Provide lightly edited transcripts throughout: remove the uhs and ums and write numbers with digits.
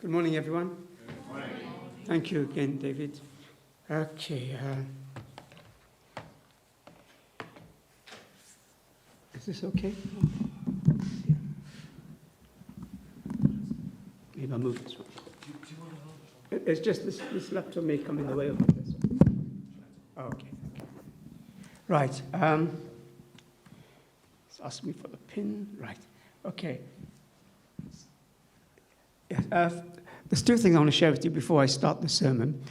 Good morning, everyone. Good morning. Thank you again, David. Okay. Is this okay? Maybe I'll move this one. It's just this laptop may come in the way of this. Oh, okay. Right. It's asked me for the pin. Right. Okay. Yes, there's two things I want to share with you before I start the sermon.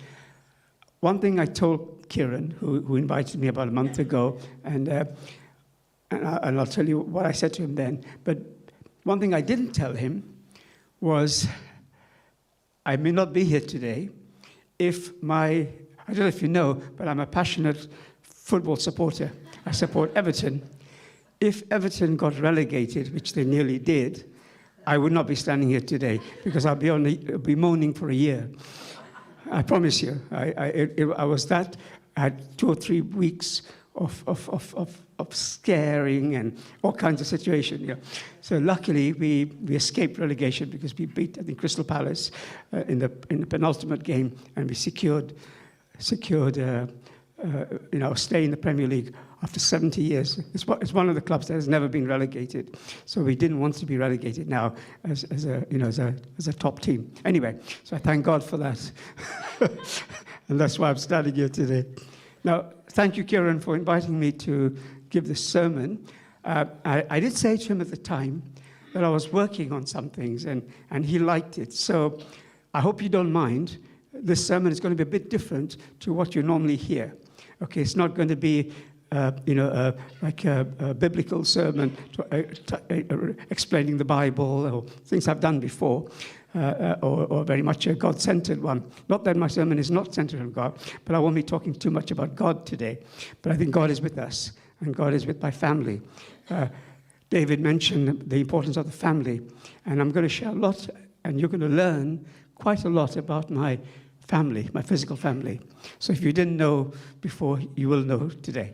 One thing I told Kieran, who invited me about a month ago, and I'll tell you what I said to him then. But one thing I didn't tell him was I may not be here today if I don't know if you know, but I'm a passionate football supporter. I support Everton. If Everton got relegated, which they nearly did, I would not be standing here today because I'll be moaning for a year. I promise you. I was that. I had 2 or 3 weeks of scaring and all kinds of situations. Yeah. So luckily we escaped relegation because we beat, I think, Crystal Palace in the penultimate game, and we secured stay in the Premier League after 70 years. It's one of the clubs that has never been relegated. So we didn't want to be relegated now as a top team. Anyway, so I thank God for that. And that's why I'm standing here today. Now, thank you, Kieran, for inviting me to give this sermon. I did say to him at the time that I was working on some things, and he liked it. So I hope you don't mind. This sermon is going to be a bit different to what you normally hear. Okay, it's not going to be, like a biblical sermon explaining the Bible or things I've done before, or very much a God-centered one. Not that my sermon is not centered on God, but I won't be talking too much about God today. But I think God is with us, and God is with my family. David mentioned the importance of the family, and I'm going to share a lot, and you're going to learn quite a lot about my family, my physical family. So if you didn't know before, you will know today.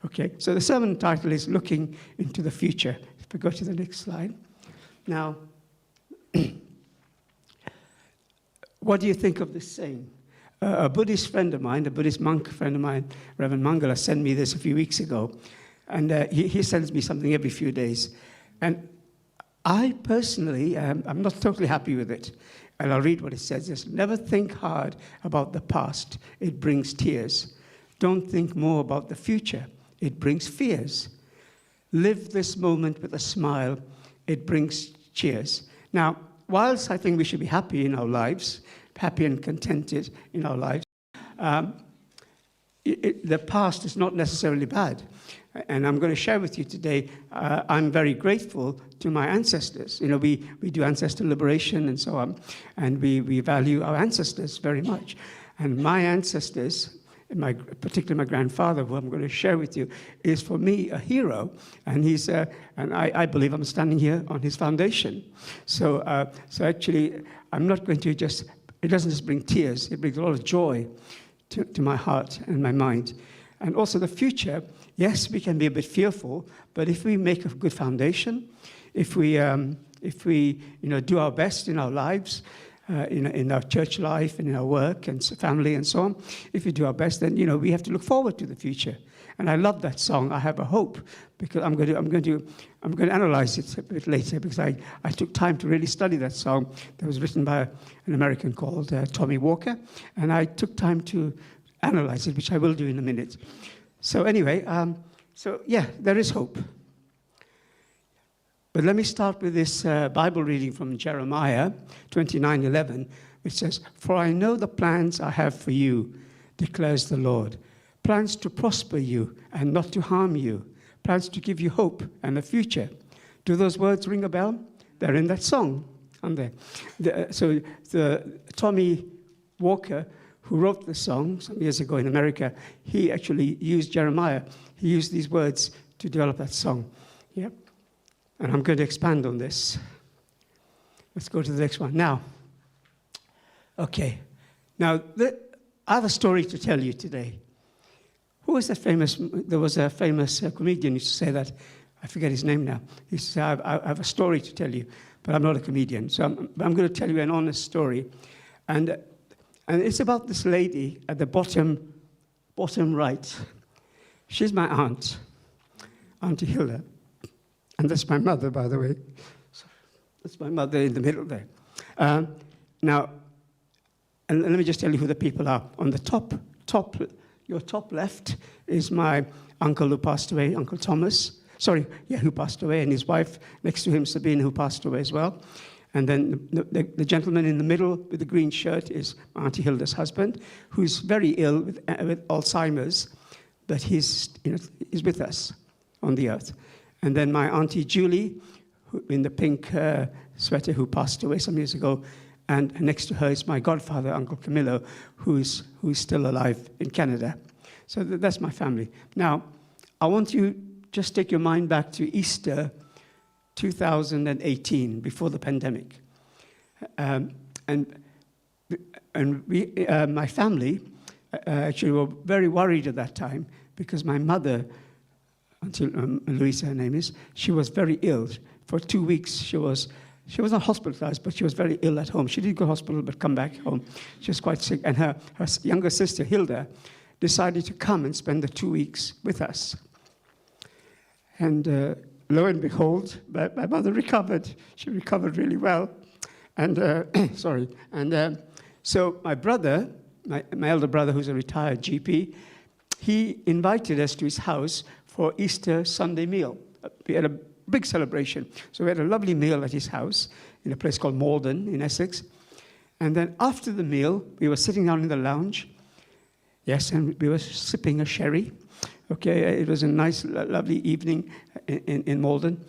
Okay, so the sermon title is Looking into the Future. If we go to the next slide. Now, what do you think of this saying? A Buddhist friend of mine, a Buddhist monk friend of mine, Reverend Mangala, sent me this a few weeks ago. And he sends me something every few days. And I personally, I'm not totally happy with it. And I'll read what it says. Just never think hard about the past. It brings tears. Don't think more about the future. It brings fears. Live this moment with a smile. It brings cheers. Now, whilst I think we should be happy in our lives, happy and contented in our lives, the past is not necessarily bad. And I'm going to share with you today, I'm very grateful to my ancestors. You know, we do ancestor liberation and so on, and we value our ancestors very much. And my ancestors, particularly my grandfather, who I'm going to share with you, is for me a hero. And I believe I'm standing here on his foundation. So actually, I'm not going to it doesn't just bring tears, it brings a lot of joy to my heart and my mind. And also the future, yes, we can be a bit fearful, but if we make a good foundation, if we do our best in our lives, in our church life and in our work and family and so on, if we do our best, then we have to look forward to the future. And I love that song, I Have a Hope, because I'm going to analyze it a bit later, because I took time to really study that song that was written by an American called Tommy Walker, and I took time to analyze it, which I will do in a minute. So anyway, there is hope. But let me start with this Bible reading from Jeremiah 29:11, which says, "For I know the plans I have for you, declares the Lord, plans to prosper you and not to harm you, plans to give you hope and a future." Do those words ring a bell? They're in that song, aren't they? So Tommy Walker, who wrote the song some years ago in America, he actually used Jeremiah. He used these words to develop that song. Yeah. And I'm going to expand on this. Let's go to the next one. Now, okay. Now, I have a story to tell you today. There was a famous comedian who used to say that, I forget his name now. He used to say, I have a story to tell you. but I'm not a comedian. So I'm going to tell you an honest story. And it's about this lady at the bottom right. She's my aunt, Auntie Hilda. And that's my mother, by the way. So that's my mother in the middle there. Now, and let me just tell you who the people are. On the your top left is my uncle who passed away, Uncle Thomas. Who passed away, and his wife next to him, Sabine, who passed away as well. And then the gentleman in the middle with the green shirt is Auntie Hilda's husband, who's very ill with Alzheimer's, but he's with us on the earth. And then my Auntie Julie, in the pink sweater, who passed away some years ago. And next to her is my godfather, Uncle Camillo, who's still alive in Canada. So that's my family. Now, I want you just take your mind back to Easter 2018, before the pandemic. And we, my family, actually were very worried at that time because my mother, until Louisa, her name is, she was very ill. For 2 weeks, she was not hospitalized, but she was very ill at home. She did go to hospital, but come back home. She was quite sick. And her younger sister, Hilda, decided to come and spend the 2 weeks with us. And lo and behold, my mother recovered. She recovered really well. And, so my brother, my elder brother, who's a retired GP, he invited us to his house for Easter Sunday meal. We had a big celebration. So we had a lovely meal at his house in a place called Malden in Essex. And then after the meal, we were sitting down in the lounge. Yes, and we were sipping a sherry. Okay, it was a nice, lovely evening in Malden.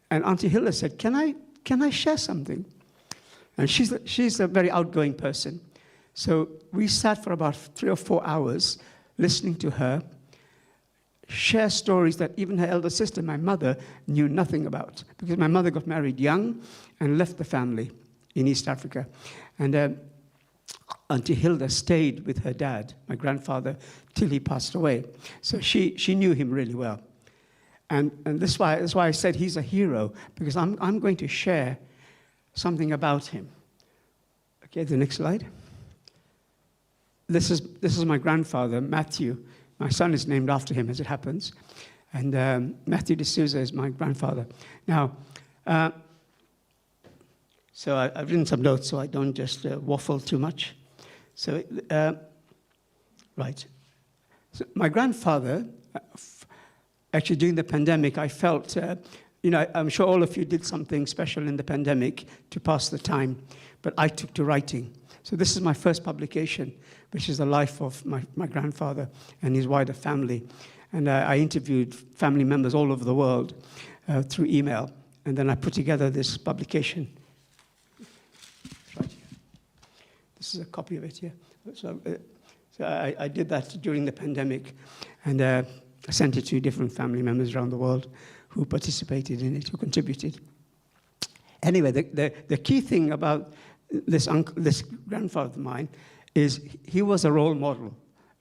And Auntie Hilda said, can I share something? And she's a very outgoing person. So we sat for about 3 or 4 hours listening to her share stories that even her elder sister, my mother, knew nothing about. Because my mother got married young and left the family in East Africa. And Auntie Hilda stayed with her dad, my grandfather, till he passed away. So she knew him really well. And that's why I said he's a hero, because I'm going to share something about him. Okay, the next slide. This is my grandfather, Mathew. My son is named after him, as it happens. And Mathew D'Souza is my grandfather. Now, so I've written some notes so I don't just waffle too much. So, right. So my grandfather, actually during the pandemic, I felt, I'm sure all of you did something special in the pandemic to pass the time, but I took to writing. So this is my first publication, which is the life of my grandfather and his wider family. And I interviewed family members all over the world through email. And then I put together this publication. Right here. This is a copy of it here. So I did that during the pandemic. And I sent it to different family members around the world who participated in it, who contributed. Anyway, the key thing about this grandfather of mine is he was a role model,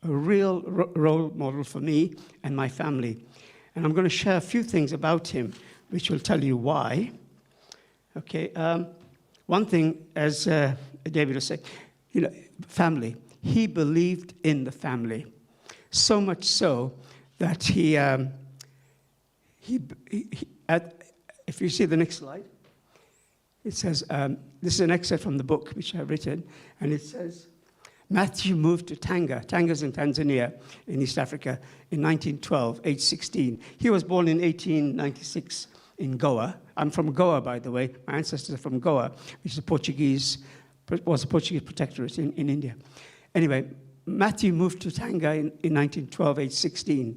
a real role model for me and my family. And I'm going to share a few things about him, which will tell you why. Okay, one thing, as David was saying, family. He believed in the family, so much so that if you see the next slide, it says, this is an excerpt from the book which I've written, and it says, Mathew moved to Tanga. Tanga's in Tanzania, in East Africa, in 1912, age 16. He was born in 1896 in Goa. I'm from Goa, by the way. My ancestors are from Goa, which was a Portuguese protectorate in India. Anyway, Mathew moved to Tanga in 1912, age 16,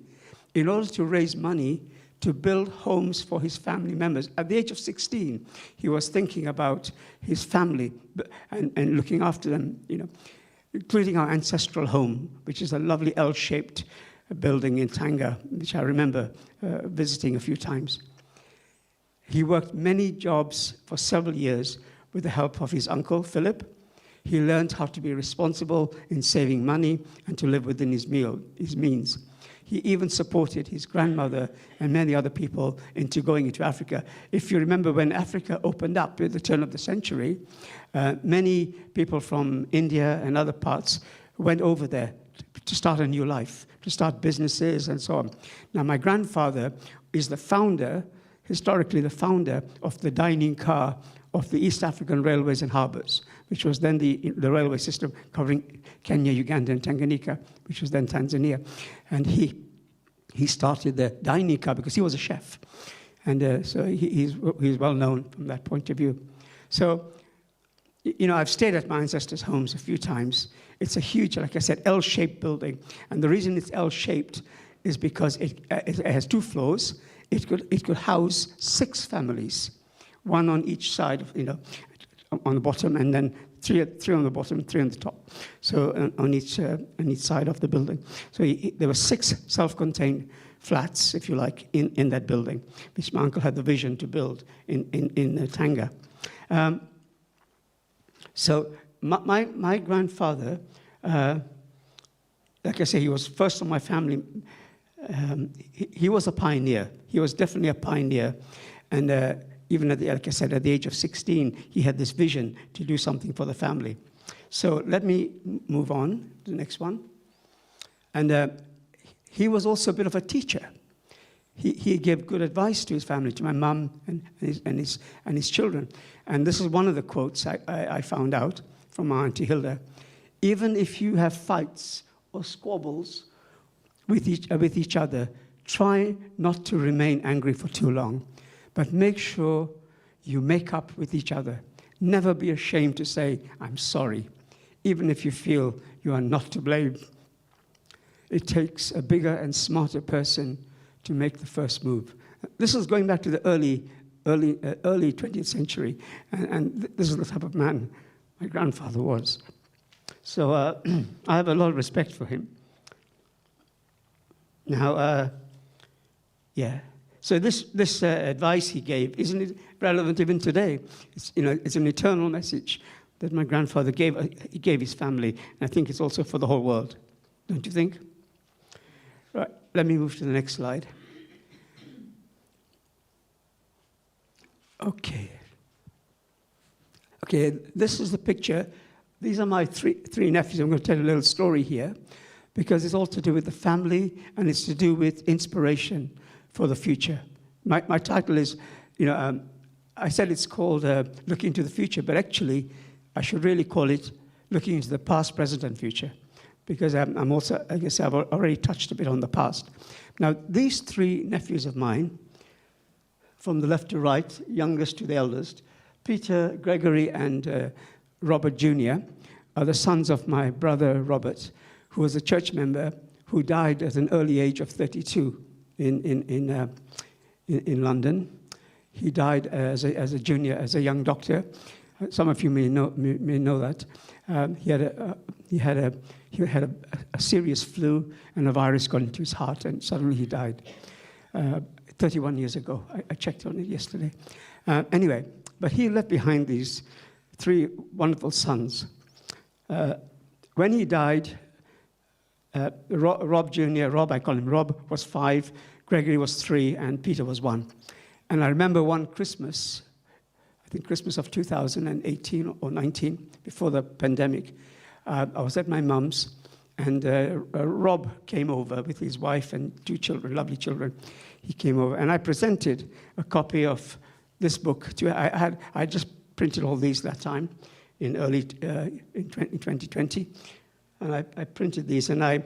in order to raise money to build homes for his family members. At the age of 16, he was thinking about his family and looking after them, including our ancestral home, which is a lovely L-shaped building in Tanga, which I remember visiting a few times. He worked many jobs for several years with the help of his uncle, Philip. He learned how to be responsible in saving money and to live within his means. He even supported his grandmother and many other people into going into Africa. If you remember when Africa opened up at the turn of the century, many people from India and other parts went over there to start a new life, to start businesses and so on. Now, my grandfather is the founder, historically the founder of the dining car of the East African Railways and Harbours, which was then the railway system covering Kenya, Uganda, and Tanganyika, which was then Tanzania. And he started the dining car because he was a chef. And so he's well known from that point of view. So, you know, I've stayed at my ancestors' homes a few times. It's a huge, like I said, L-shaped building. And the reason it's L-shaped is because it has 2 floors. It could house 6 families, 1 on each side, you know, on the bottom, and then 3 on the bottom, 3 on the top. So on each side of the building. So there were 6 self-contained flats, if you like, in that building, which my uncle had the vision to build in Tanga. So my grandfather, like I say, he was first of my family. He was a pioneer. He was definitely a pioneer. And even like I said, at the age of 16, he had this vision to do something for the family. So let me move on to the next one. And he was also a bit of a teacher. He gave good advice to his family, to my mum and his children. And this is one of the quotes I found out from my Auntie Hilda. Even if you have fights or squabbles with each other, try not to remain angry for too long, but make sure you make up with each other. Never be ashamed to say, I'm sorry, even if you feel you are not to blame. It takes a bigger and smarter person to make the first move. This is going back to the early 20th century, and this is the type of man my grandfather was. So I have a lot of respect for him. Now, yeah. So this advice he gave, isn't it relevant even today? It's an eternal message that my grandfather gave. He gave his family, and I think it's also for the whole world. Don't you think? Right. Let me move to the next slide. Okay. Okay. This is the picture. These are my three nephews. I'm going to tell a little story here, because it's all to do with the family, and it's to do with inspiration for the future. My title is, I said it's called Looking into the Future, but actually I should really call it Looking into the Past, Present, and Future, because I'm also, I guess I've already touched a bit on the past. Now, these 3 nephews of mine, from the left to right, youngest to the eldest, Peter, Gregory, and Robert Jr., are the sons of my brother Robert, who was a church member who died at an early age of 32 in London. He died as a junior, as a young doctor. Some of you may know that. He had a serious flu, and a virus got into his heart, and suddenly he died 31 years ago. I checked on it yesterday. Anyway, but he left behind these 3 wonderful sons. When he died, Rob Jr., I call him Rob, was 5, Gregory was 3, and Peter was 1. And I remember one Christmas, I think Christmas of 2018 or 19, before the pandemic, I was at my mum's, and Rob came over with his wife and 2 children, lovely children. He came over, and I presented a copy of this book to her. I just printed all these that time in 2020. And I printed these, and I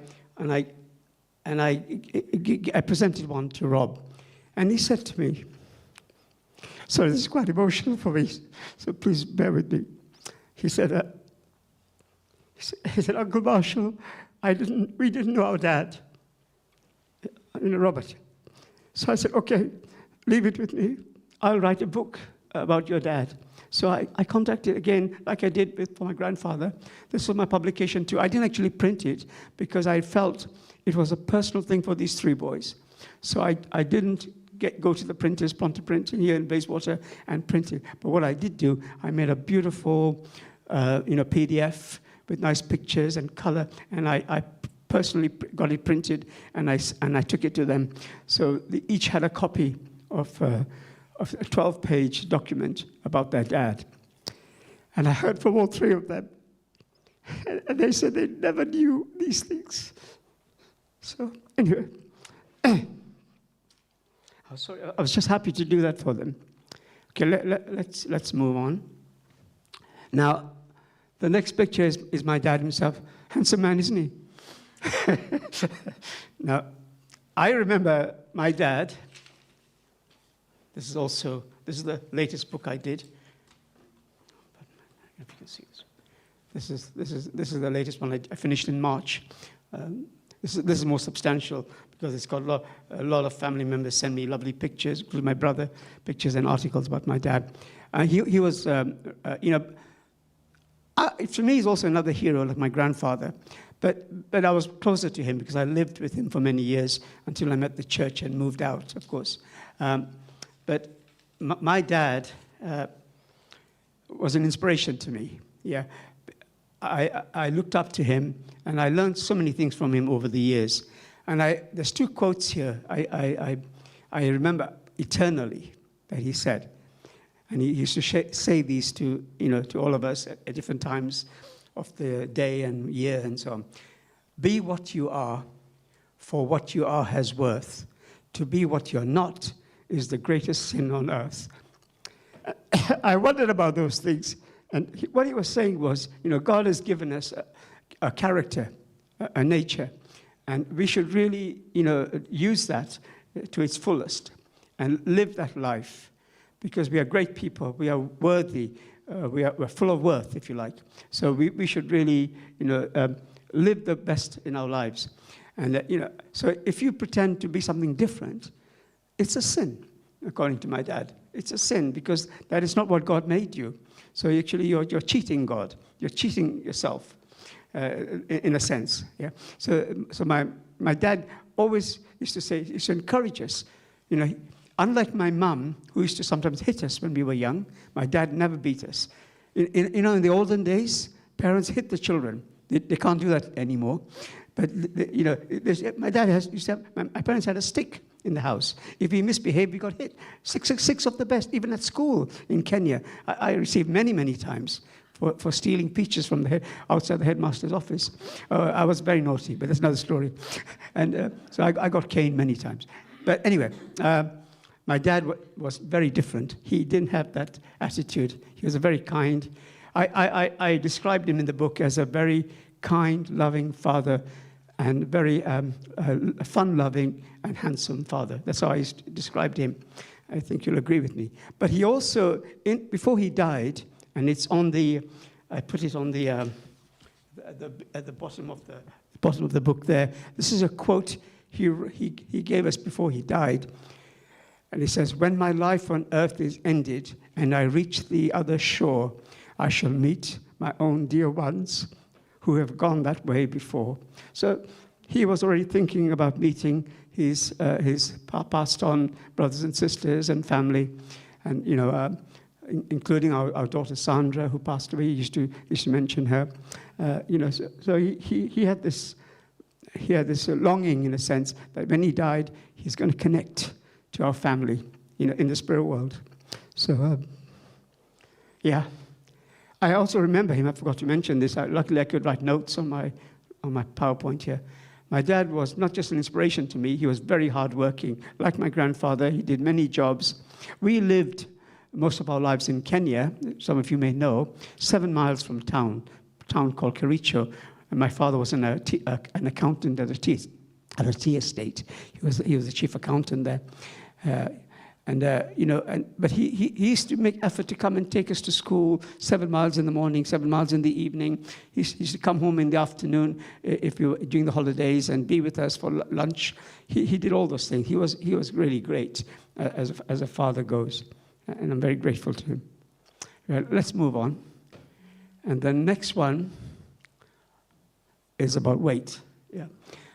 presented one to Rob. And he said to me, sorry, this is quite emotional for me, so please bear with me. He said, Uncle Marshall, we didn't know our dad, Robert. So I said, okay, leave it with me. I'll write a book about your dad. So I contacted again, like I did for my grandfather. This was my publication too. I didn't actually print it because I felt it was a personal thing for these 3 boys. So I didn't go to the printers, Pronto Print here in Bayswater, and print it. But what I did do, I made a beautiful, PDF with nice pictures and color, and I personally got it printed, and I took it to them. So they each had a copy of a 12-page document about their dad. And I heard from all three of them. And they said they never knew these things. So anyway, I was just happy to do that for them. Okay, let's move on. Now, the next picture is my dad himself. Handsome man, isn't he? Now, I remember my dad. This is the latest book I did. If you can see this. This is the latest one I finished in March. This is more substantial because it's got a lot of family members send me lovely pictures, including my brother, pictures and articles about my dad. He was, to me, he's also another hero like my grandfather. But I was closer to him because I lived with him for many years until I met the church and moved out, of course. But my dad was an inspiration to me. Yeah, I looked up to him, and I learned so many things from him over the years. And there's two quotes here I remember eternally that he said, and he used to say these to all of us at different times of the day and year and so on. Be what you are, for what you are has worth. To be what you're not is the greatest sin on earth. I wondered about those things. And what he was saying was, God has given us a character, a nature, and we should really, use that to its fullest and live that life, because we are great people, we are worthy, we're full of worth, if you like. So we should really, live the best in our lives. And so if you pretend to be something different, it's a sin, according to my dad. It's a sin because that is not what God made you. So actually, you're cheating God. You're cheating yourself, in a sense. Yeah. So my dad always used to encourage us. Unlike my mum, who used to sometimes hit us when we were young, my dad never beat us. In the olden days, parents hit the children. They can't do that anymore. But my parents had a stick in the house. If we misbehaved, we got hit. Six of the best, even at school in Kenya. I received many times for stealing peaches from outside the headmaster's office. I was very naughty, but that's another story. And so I got caned many times. But anyway, my dad was very different. He didn't have that attitude. He was a very kind. I described him in the book as a very kind, loving father, and very fun-loving and handsome father. That's how I described him. I think you'll agree with me. But he also, before he died, and it's on I put it on at the bottom of the book there. This is a quote he gave us before he died. And he says, "When my life on earth is ended and I reach the other shore, I shall meet my own dear ones who have gone that way before." So he was already thinking about meeting his passed on brothers and sisters and family, and including our daughter Sandra, who passed away. He used to mention her. So he had this longing, in a sense, that when he died, he's going to connect to our family, in the spirit world. So yeah. I also remember him. I forgot to mention this. Luckily, I could write notes on my PowerPoint here. My dad was not just an inspiration to me. He was very hardworking. Like my grandfather, he did many jobs. We lived most of our lives in Kenya. Some of you may know, 7 miles from a town called Kericho. And my father was an accountant at a tea estate. He was the chief accountant there. But he used to make effort to come and take us to school 7 miles in the morning, 7 miles in the evening. He used to come home in the afternoon during the holidays and be with us for lunch. He did all those things. He was really great as a father goes, and I'm very grateful to him. Right, let's move on. And the next one is about weight. Yeah.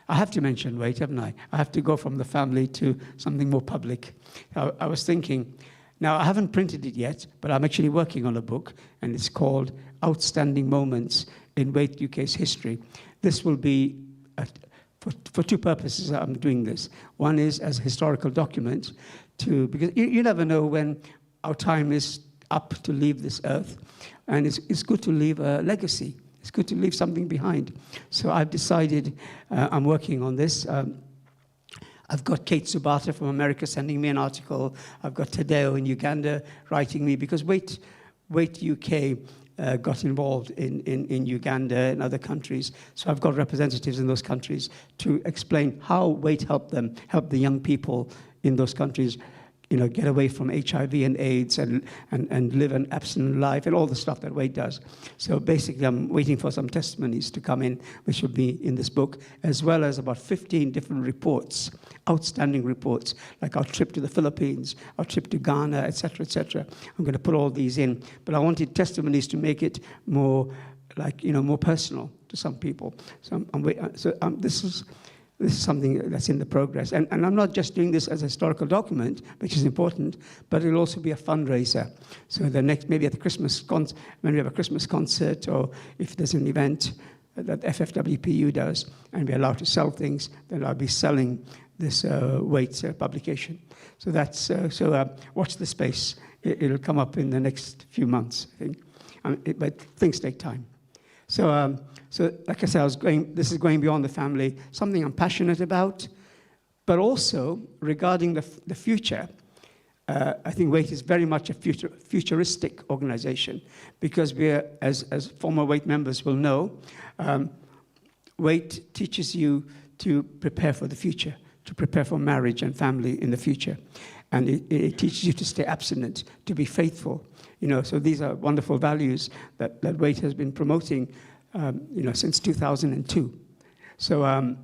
I have to mention weight, haven't I? I have to go from the family to something more public. I was thinking, now I haven't printed it yet, but I'm actually working on a book, and it's called Outstanding Moments in Weight UK's History. This will be for two purposes I'm doing this. One is as a historical document, because you never know when our time is up to leave this earth, and it's good to leave a legacy. It's good to leave something behind. So I've decided I'm working on this. I've got Kate Subata from America sending me an article. I've got Tadeo in Uganda writing me, because Wait UK got involved in Uganda and other countries. So I've got representatives in those countries to explain how Wait help the young people in those countries, get away from HIV and AIDS and live an abstinent life and all the stuff that Wait does. So basically, I'm waiting for some testimonies to come in, which will be in this book, as well as about 15 different reports, outstanding reports, like our trip to the Philippines, our trip to Ghana, etc., etc. I'm going to put all these in, but I wanted testimonies to make it more, more personal to some people. So this is something that's in the progress. And I'm not just doing this as a historical document, which is important, but it'll also be a fundraiser. So maybe at the Christmas when we have a Christmas concert, or if there's an event that FFWPU does, and we're allowed to sell things, then I'll be selling this Wait publication. So that's watch the space. It'll come up in the next few months, I think. But things take time. So like I said, this is going beyond the family, something I'm passionate about, but also regarding the future. I think Wait is very much a futuristic organization, because we're, as former Wait members will know, Wait teaches you to prepare for the future, to prepare for marriage and family in the future. And it teaches you to stay abstinent, to be faithful. So these are wonderful values that Wait has been promoting, since 2002. So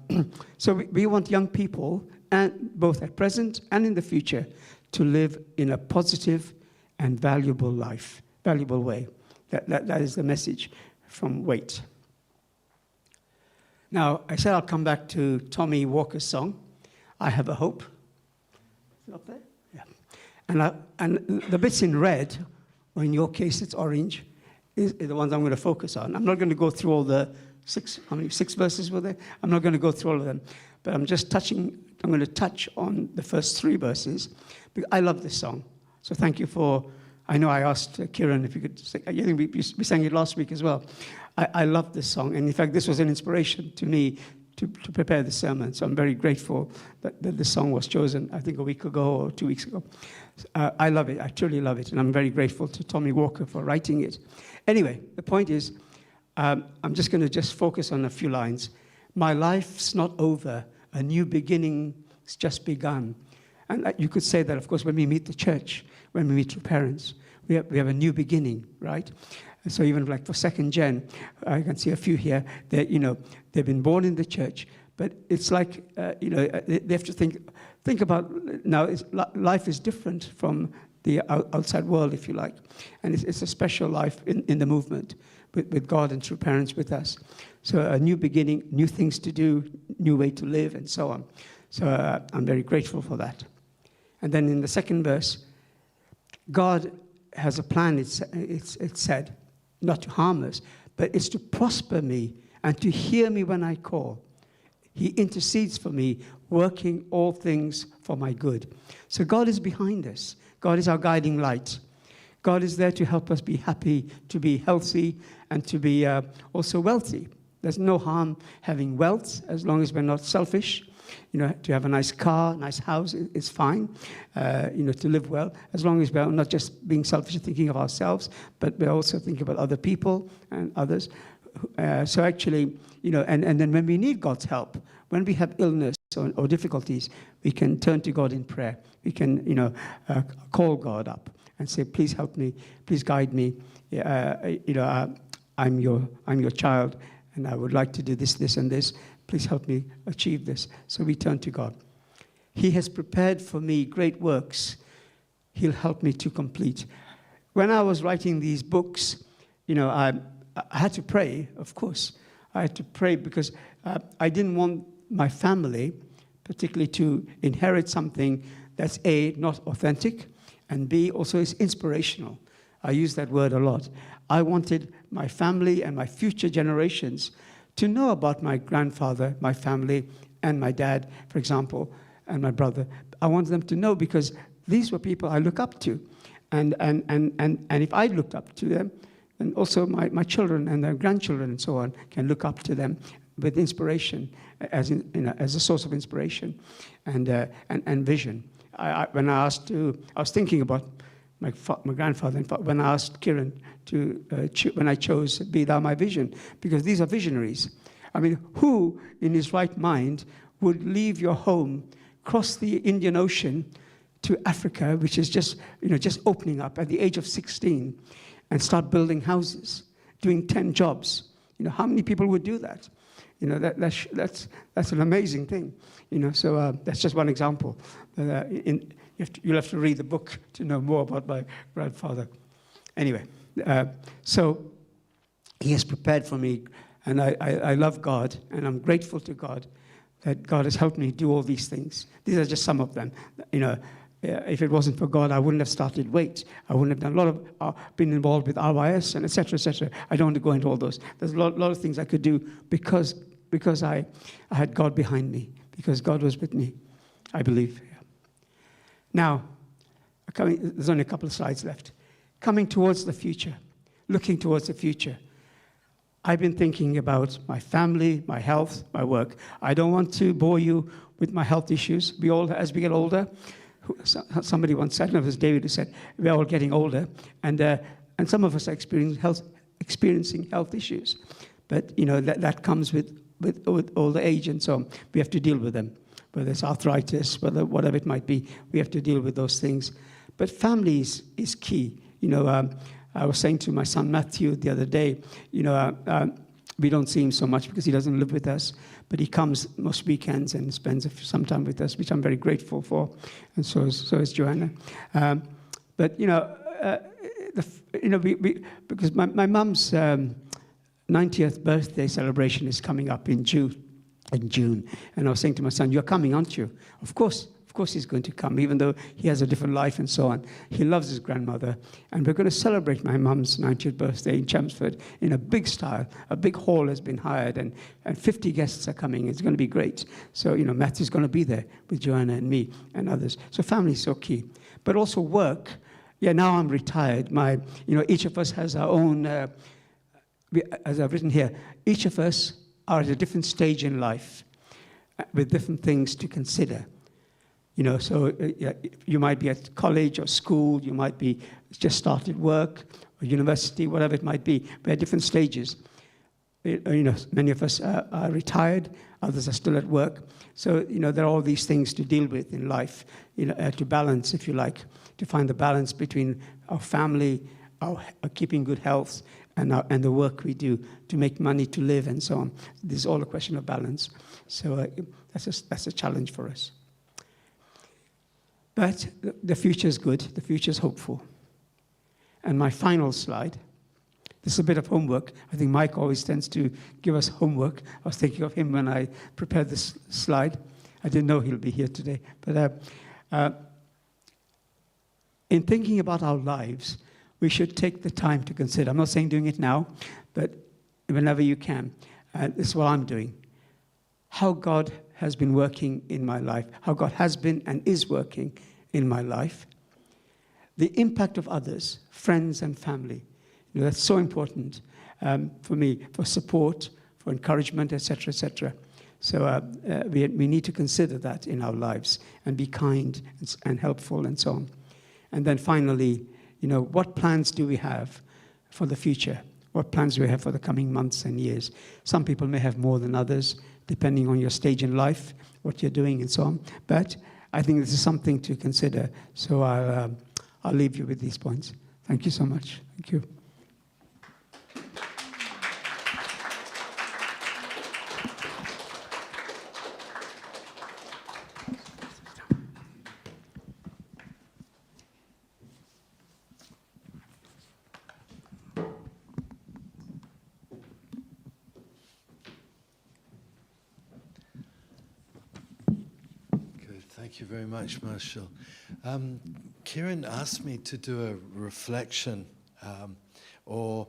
we want young people, and both at present and in the future, to live in a positive and valuable way. That is the message from Wait. Now, I said I'll come back to Tommy Walker's song, I Have a Hope. Is it up there? Yeah. And the bits in red, or in your case it's orange, is the ones I'm going to focus on. I'm not going to go through all the how many 6 verses were there? I'm not going to go through all of them, but I'm going to touch on the first 3 verses, because I love this song. So thank you I know I asked Kieran if you could sing. I think we sang it last week as well. I love this song, and in fact, this was an inspiration to me to prepare the sermon. So I'm very grateful that this song was chosen, I think a week ago or 2 weeks ago. I love it, I truly love it, and I'm very grateful to Tommy Walker for writing it. Anyway, the point is, I'm just going to focus on a few lines. My life's not over, a new beginning's just begun. And you could say that, of course, when we meet the church, when we meet true parents, we have a new beginning, right? And so even like for second gen, I can see a few here that, they've been born in the church, but it's like, they have to think about now, life is different from the outside world, if you like. And it's a special life in the movement with God and true parents with us. So a new beginning, new things to do, new way to live, and so on. So I'm very grateful for that. And then in the second verse, God has a plan, it's said, not to harm us, but it's to prosper me and to hear me when I call. He intercedes for me, working all things for my good. So God is behind us. God is our guiding light. God is there to help us be happy, to be healthy, and to be also wealthy. There's no harm having wealth as long as we're not selfish. To have a nice car, nice house is fine. To live well, as long as we're not just being selfish and thinking of ourselves, but we're also thinking about other people and others. So actually, and then when we need God's help, when we have illness or difficulties, we can turn to God in prayer. We can, call God up and say, please help me, please guide me. I'm your child, and I would like to do this, this, and this. Please help me achieve this. So we turn to God. He has prepared for me great works. He'll help me to complete. When I was writing these books, I had to pray, of course. I had to pray because I didn't want my family, particularly, to inherit something that's A, not authentic, and B, also is inspirational. I use that word a lot. I wanted my family and my future generations to know about my grandfather, my family, and my dad, for example, and my brother. I wanted them to know because these were people I look up to. And if I looked up to them, and also my children and their grandchildren and so on can look up to them with inspiration, as a source of inspiration and vision. When I was thinking about my grandfather, when I asked Kiran when I chose "Be Thou My Vision," because these are visionaries. I mean, who in his right mind would leave your home, cross the Indian Ocean to Africa, which is just opening up at the age of 16, and start building houses, doing 10 jobs? How many people would do that? That's an amazing thing. So that's just one example. You'll have to read the book to know more about my grandfather. Anyway, so he has prepared for me, and I love God, and I'm grateful to God that God has helped me do all these things. These are just some of them. If it wasn't for God, I wouldn't have started WAIT. I wouldn't have done been involved with RYS and et cetera, et cetera. I don't want to go into all those. There's a lot of things I could do because I had God behind me, because God was with me, I believe. Now, there's only a couple of slides left. Coming towards the future, looking towards the future. I've been thinking about my family, my health, my work. I don't want to bore you with my health issues. As we get older, somebody once said, and it was David who said, we're all getting older, and some of us are experiencing health issues. But that comes with older age, and so we have to deal with them. Whether it's arthritis, whatever it might be, we have to deal with those things. But family is key. I was saying to my son Mathew the other day, we don't see him so much because he doesn't live with us, but he comes most weekends and spends some time with us, which I'm very grateful for, and so is Joanna. But because my mum's 90th birthday celebration is coming up in June, and I was saying to my son, "You're coming, aren't you?" Of course he's going to come, even though he has a different life and so on. He loves his grandmother, and we're going to celebrate my mum's 90th birthday in Chelmsford in a big style. A big hall has been hired, and 50 guests are coming. It's going to be great. So, Matthew's going to be there with Joanna and me and others. So family is so key. But also work. Yeah, now I'm retired. Each of us has our own, as I've written here, each of us are at a different stage in life with different things to consider. So you might be at college or school, you might be just started work or university, whatever it might be. We're at different stages. Many of us are retired, others are still at work. So, there are all these things to deal with in life, to balance, if you like, to find the balance between our family, our keeping good health, and the work we do to make money to live and so on. This is all a question of balance. So that's a challenge for us. But the future is good. The future is hopeful. And my final slide, this is a bit of homework. I think Mike always tends to give us homework. I was thinking of him when I prepared this slide. I didn't know he'll be here today. But in thinking about our lives, we should take the time to consider. I'm not saying doing it now, but whenever you can. This is what I'm doing. How God has been working in my life, how God has been and is working in my life. The impact of others, friends and family. That's so important for me, for support, for encouragement, etc., etc. So we need to consider that in our lives and be kind and helpful and so on. And then finally, what plans do we have for the future? What plans do we have for the coming months and years? Some people may have more than others, depending on your stage in life, what you're doing and so on. But I think this is something to consider. So I'll leave you with these points. Thank you so much. Thank you. Thank you very much, Marshall. Kieran asked me to do a reflection or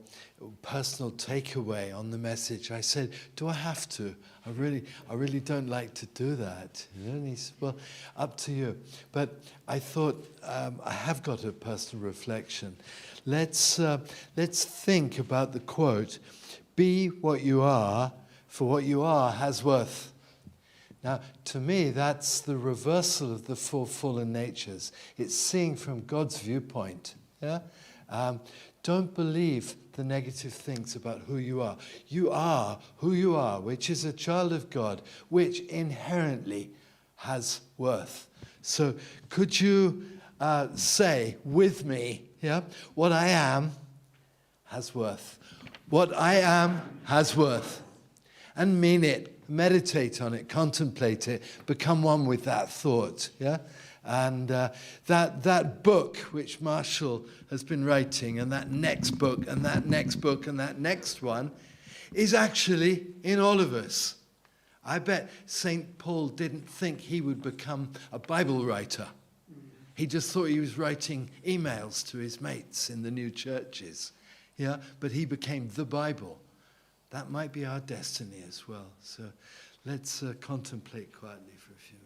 personal takeaway on the message. I said, do I have to? I really don't like to do that. And he said, well, up to you. But I thought, I have got a personal reflection. Let's think about the quote, be what you are, for what you are has worth. Now, to me, that's the reversal of the four fallen natures. It's seeing from God's viewpoint. Yeah? Don't believe the negative things about who you are. You are who you are, which is a child of God, which inherently has worth. So could you say with me, yeah, what I am has worth. What I am has worth. And mean it. Meditate on it, contemplate it, become one with that thought. Yeah, and that book which Marshall has been writing, and that next book, and that next book, and that next one, is actually in all of us. I bet St. Paul didn't think he would become a Bible writer. He just thought he was writing emails to his mates in the new churches. Yeah, but he became the Bible. That might be our destiny as well. So let's contemplate quietly for a few minutes.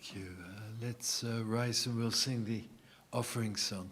Thank you. Let's rise and we'll sing the offering song.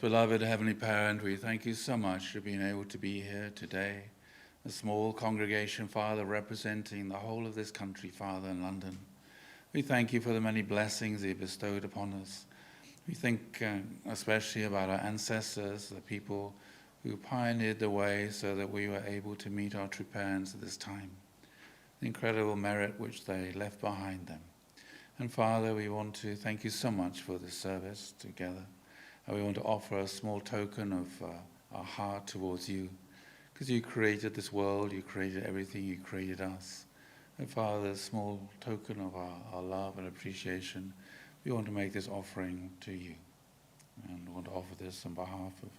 beloved Heavenly Parent, we thank you so much for being able to be here today. A small congregation, Father, representing the whole of this country, Father, in London. We thank you for the many blessings you bestowed upon us. We think especially about our ancestors, the people who pioneered the way so that we were able to meet our true parents at this time. The incredible merit which they left behind them. And Father, we want to thank you so much for this service together. And we want to offer a small token of our heart towards you, because you created this world, you created everything, you created us. And Father, a small token of our love and appreciation, we want to make this offering to you. And we want to offer this on behalf of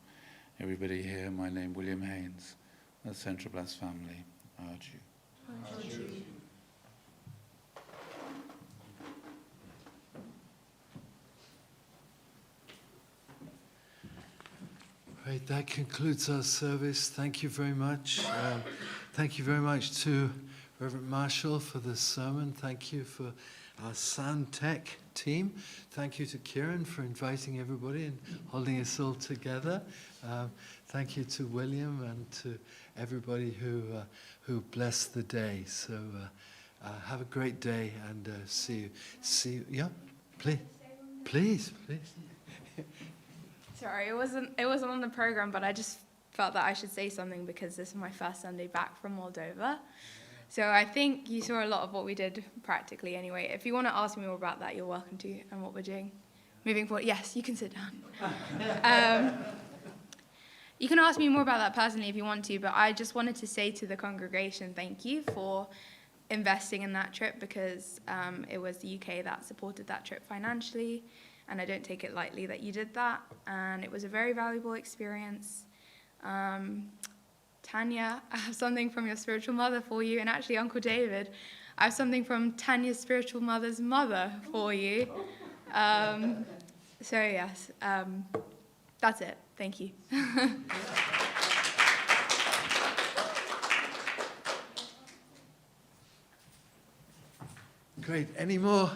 everybody here. My name, William Haynes, the Central Blessed family. I urge you. Right, that concludes our service. Thank you very much. Thank you very much to Reverend Marshall for the sermon. Thank you for our sound tech team. Thank you to Kieran for inviting everybody and holding us all together. Thank you to William and to everybody who blessed the day. So have a great day and see you. Yeah, please. Sorry, it wasn't on the program, but I just felt that I should say something because this is my first Sunday back from Moldova. So I think you saw a lot of what we did practically anyway. If you want to ask me more about that, you're welcome to, and what we're doing moving forward. Yes, you can sit down. You can ask me more about that personally if you want to, but I just wanted to say to the congregation, thank you for investing in that trip, because it was the UK that supported that trip financially. And I don't take it lightly that you did that. And it was a very valuable experience. Tanya, I have something from your spiritual mother for you. And actually, Uncle David, I have something from Tanya's spiritual mother's mother for you. So yes, that's it. Thank you. Great. Any more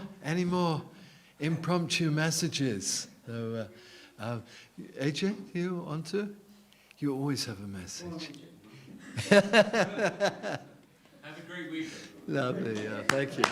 impromptu messages? So, AJ, you want to? You always have a message. Have a great week. Lovely. Thank you.